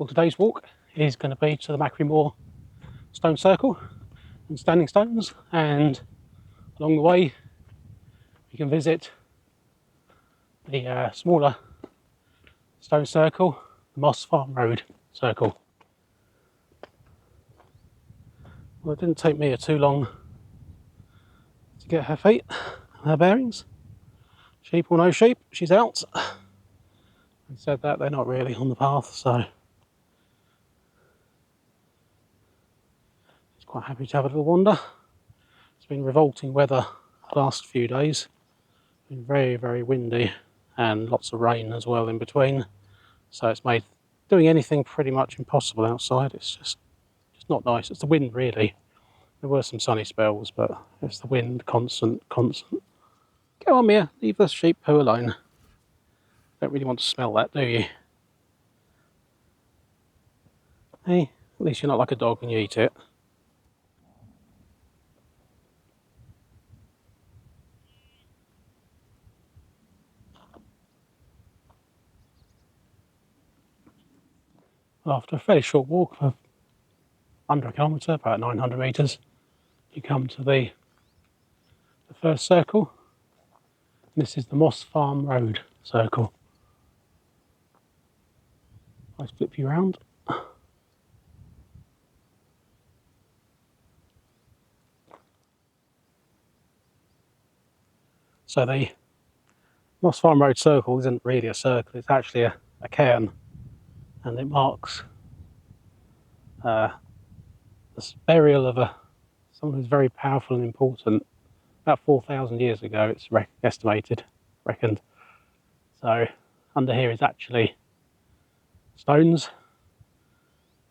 Well, today's walk is going to be to the Machrie Moor stone circle and standing stones, and along the way you can visit the smaller stone circle, the Moss Farm Road circle. Well, it didn't take me too long to get her feet, her bearings. Sheep or no sheep, she's out. And said that they're not really on the path, so she's quite happy to have a little wander. It's been revolting weather the last few days. It's been very, very windy and lots of rain as well in between. So it's made doing anything pretty much impossible outside. It's just not nice. It's the wind, really. There were some sunny spells, but it's the wind, constant. Go on, Mia, leave the sheep poo alone. Don't really want to smell that, do you? Hey, at least you're not like a dog when you eat it. Well, after a fairly short walk of under a kilometre, about 900 metres, you come to the first circle. This is the Moss Farm Road circle. I flip you round. So the Moss Farm Road circle isn't really a circle, it's actually a cairn, and it marks the burial of someone who's very powerful and important. About 4,000 years ago, it's reckoned. So under here is actually stones,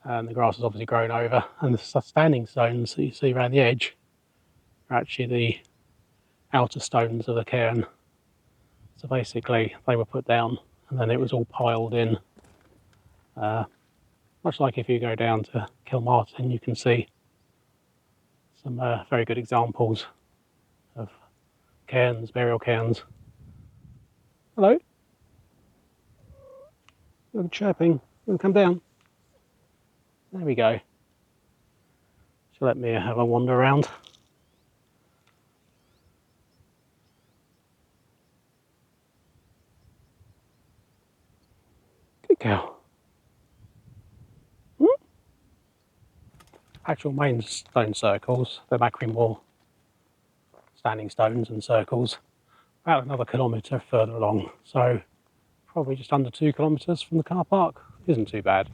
and the grass has obviously grown over, and the standing stones that you see around the edge are actually the outer stones of the cairn. So basically they were put down and then it was all piled in. Much like if you go down to Kilmartin, you can see some very good examples of cairns, burial cairns. Hello? You're chirping. You want to come down? There we go. She'll let me have a wander around. Good girl. Actual main stone circles, the Machrie Moor standing stones and circles, about another kilometre further along. So probably just under 2 kilometres from the car park. Isn't too bad.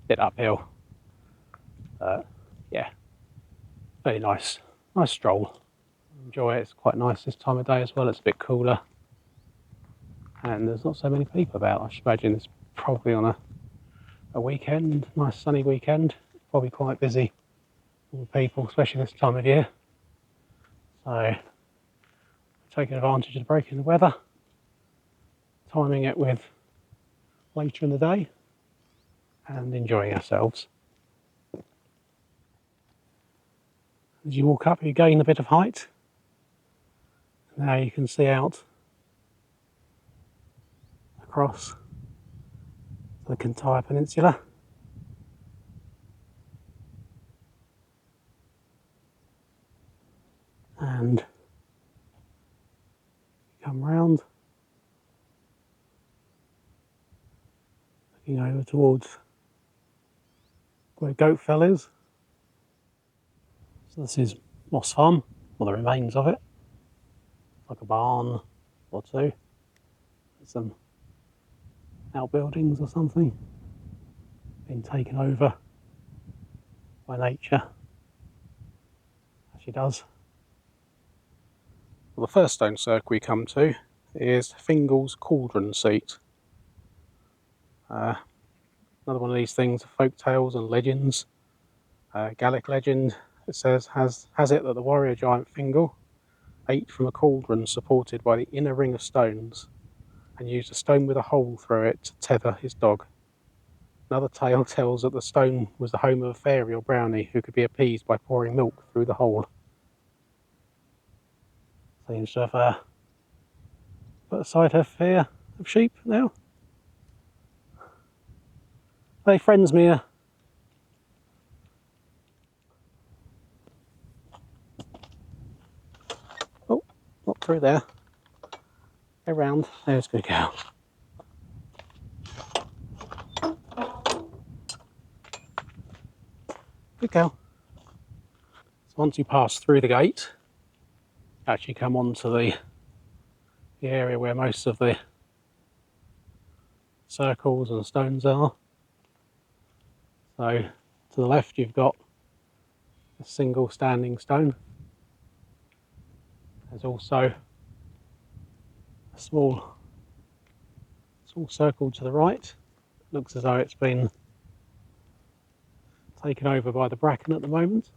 Bit uphill. Yeah, very nice stroll. Enjoy it. It's quite nice this time of day as well. It's a bit cooler and there's not so many people about. I should imagine it's probably on a weekend, nice sunny weekend. Probably quite busy with people, especially this time of year. So taking advantage of the break in the weather, timing it with later in the day and enjoying ourselves. As you walk up, you gain a bit of height. Now you can see out across the Kintyre Peninsula. And come round, looking over towards where Goatfell is. So this is Moss Farm, or the remains of it. Like a barn or two. Some outbuildings or something. Been taken over by nature, as she does. Well, the first stone circle we come to is Fingal's Cauldron Seat. Another one of these things, folk tales and legends. Gaelic legend, it says, has it that the warrior giant Fingal ate from a cauldron supported by the inner ring of stones and used a stone with a hole through it to tether his dog. Another tale tells that the stone was the home of a fairy or brownie who could be appeased by pouring milk through the hole. Seems to have put aside her fear of sheep now. Hey friends, Mia. Oh, not through there. Go round. There's a good girl. Good girl. So once you pass through the gate, you actually come onto the area where most of the circles and stones are. So to the left you've got a single standing stone. There's also a small circle to the right. Looks as though it's been taken over by the bracken at the moment.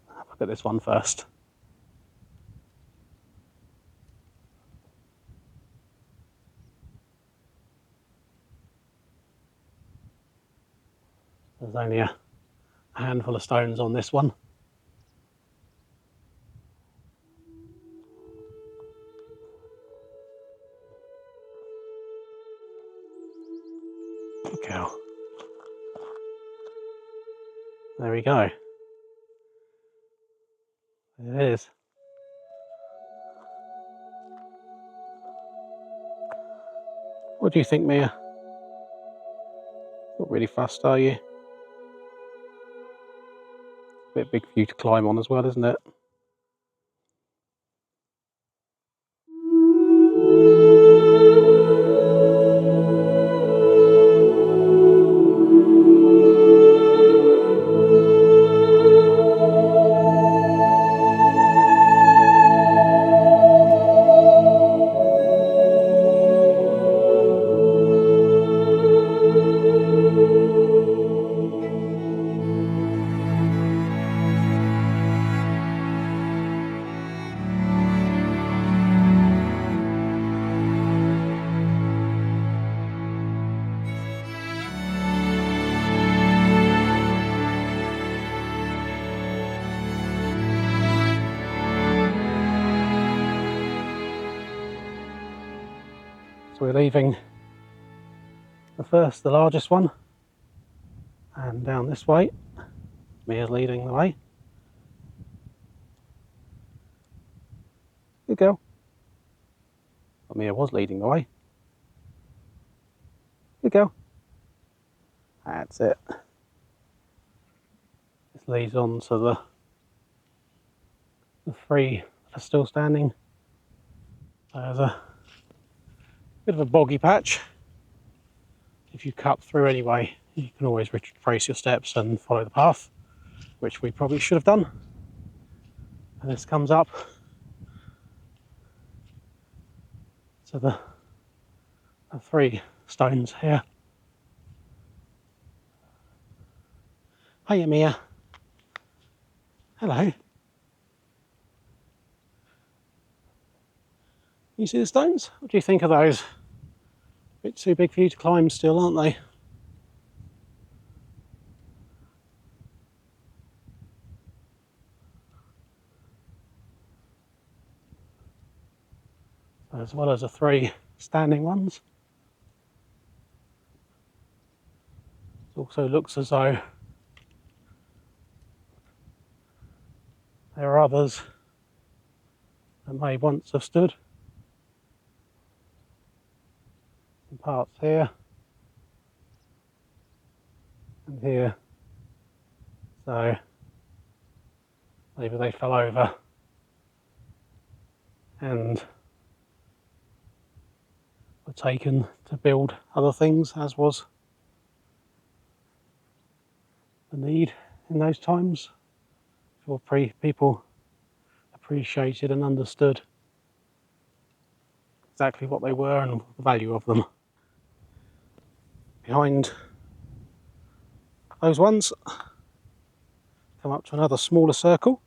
Have a look at this one first. There's only a handful of stones on this one. Good cow. There we go. There it is. What do you think, Mia? Not really fussed, are you? A bit big for you to climb on as well, isn't it? So we're leaving the largest one, and down this way. Mia's leading the way. Good girl. Well, Mia was leading the way. Good girl. That's it. This leads on to the three that are still standing. There's a bit of a boggy patch. If you cut through anyway, you can always retrace your steps and follow the path, which we probably should have done. And this comes up to the three stones here. Hiya, Mia. Hello. You see the stones? What do you think of those? A bit too big for you to climb still, aren't they? As well as the three standing ones. It also looks as though there are others that may once have stood. Some parts here and here. So maybe they fell over and were taken to build other things, as was the need in those times. For people appreciated and understood exactly what they were and the value of them. Behind those ones, come up to another smaller circle.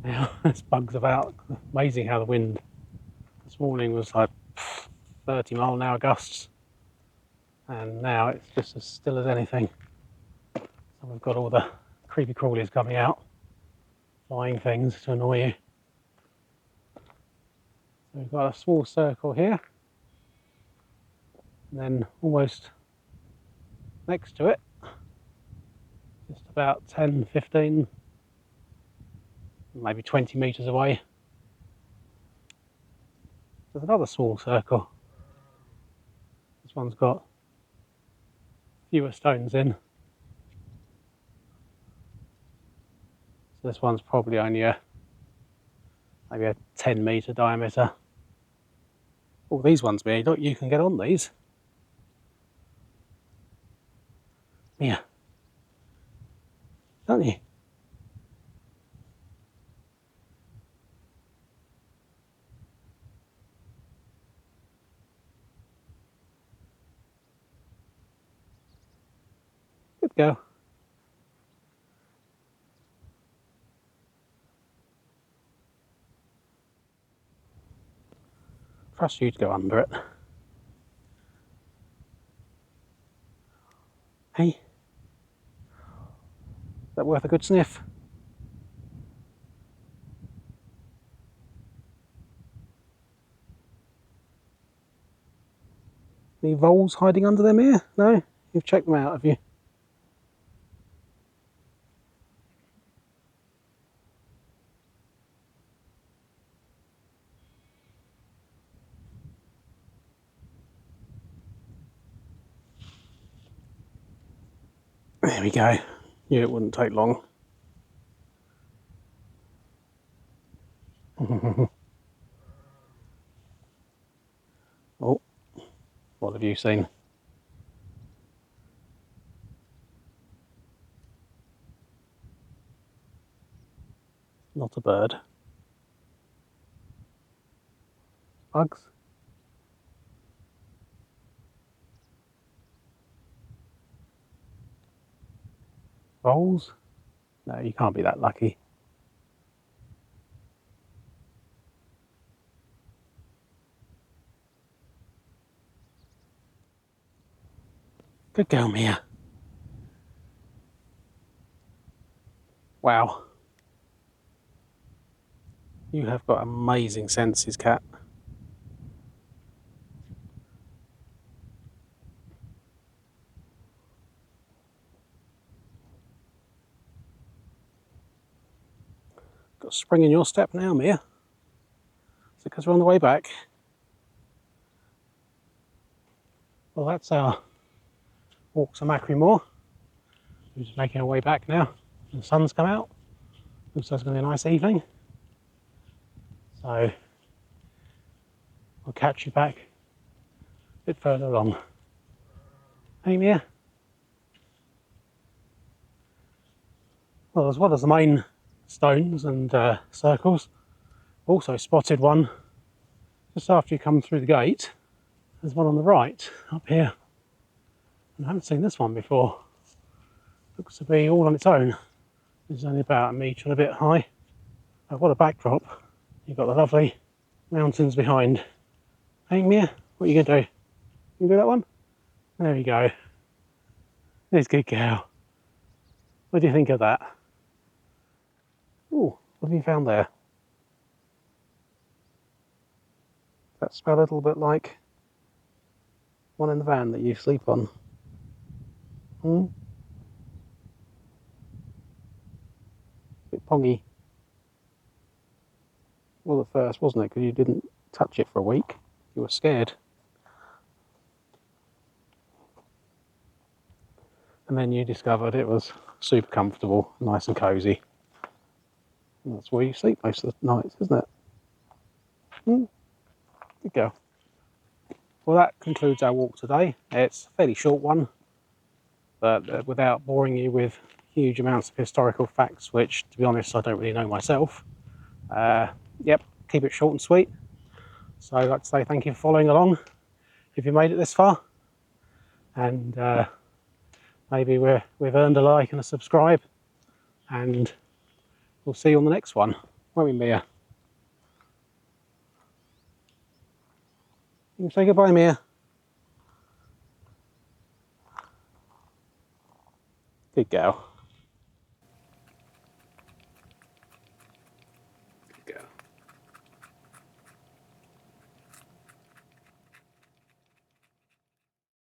Now, there's bugs about. Amazing how the wind this morning was like 30-mile-an-hour gusts, and now it's just as still as anything. So we've got all the creepy crawlies coming out, flying things to annoy you. We've got a small circle here, and then almost next to it, just about 10, 15, maybe 20 metres away, there's another small circle. This one's got fewer stones in. So this one's probably only maybe a 10 metre diameter. Oh, these ones, Mia, look, you can get on these. Mia, don't you? Good girl. Trust you to go under it. Hey, is that worth a good sniff? Any voles hiding under them here? No? You've checked them out, have you? There we go. Yeah, it wouldn't take long. Oh, what have you seen? Not a bird. Bugs? Voles? No, you can't be that lucky. Good girl, Mia. Wow. You have got amazing senses, cat. Got a spring in your step now, Mia. Is it because we're on the way back? Well, that's our walk to Machrie Moor. We're just making our way back now. The sun's come out. Looks like it's going to be a nice evening. So I'll catch you back a bit further along. Hey, Mia. Well, as well as the main stones and circles, also spotted one just after you come through the gate. There's one on the right up here, and I haven't seen this one before. Looks to be all on its own. It's only about a metre and a bit high. What a backdrop. You've got the lovely mountains behind. Hey Mia, what are you going to do? You can do that one? There you go. There's a good girl. What do you think of that? Oh, what have you found there? Does that smell a little bit like one in the van that you sleep on? Bit pongy. Well, at first, wasn't it? Because you didn't touch it for a week. You were scared. And then you discovered it was super comfortable, nice and cosy. And that's where you sleep most of the nights, isn't it? Good girl. Well, that concludes our walk today. It's a fairly short one, but without boring you with huge amounts of historical facts, which, to be honest, I don't really know myself. Yep, keep it short and sweet. So I'd like to say thank you for following along if you made it this far. And maybe we've earned a like and a subscribe. And we'll see you on the next one, won't we, Mia? You can say goodbye, Mia. Good girl.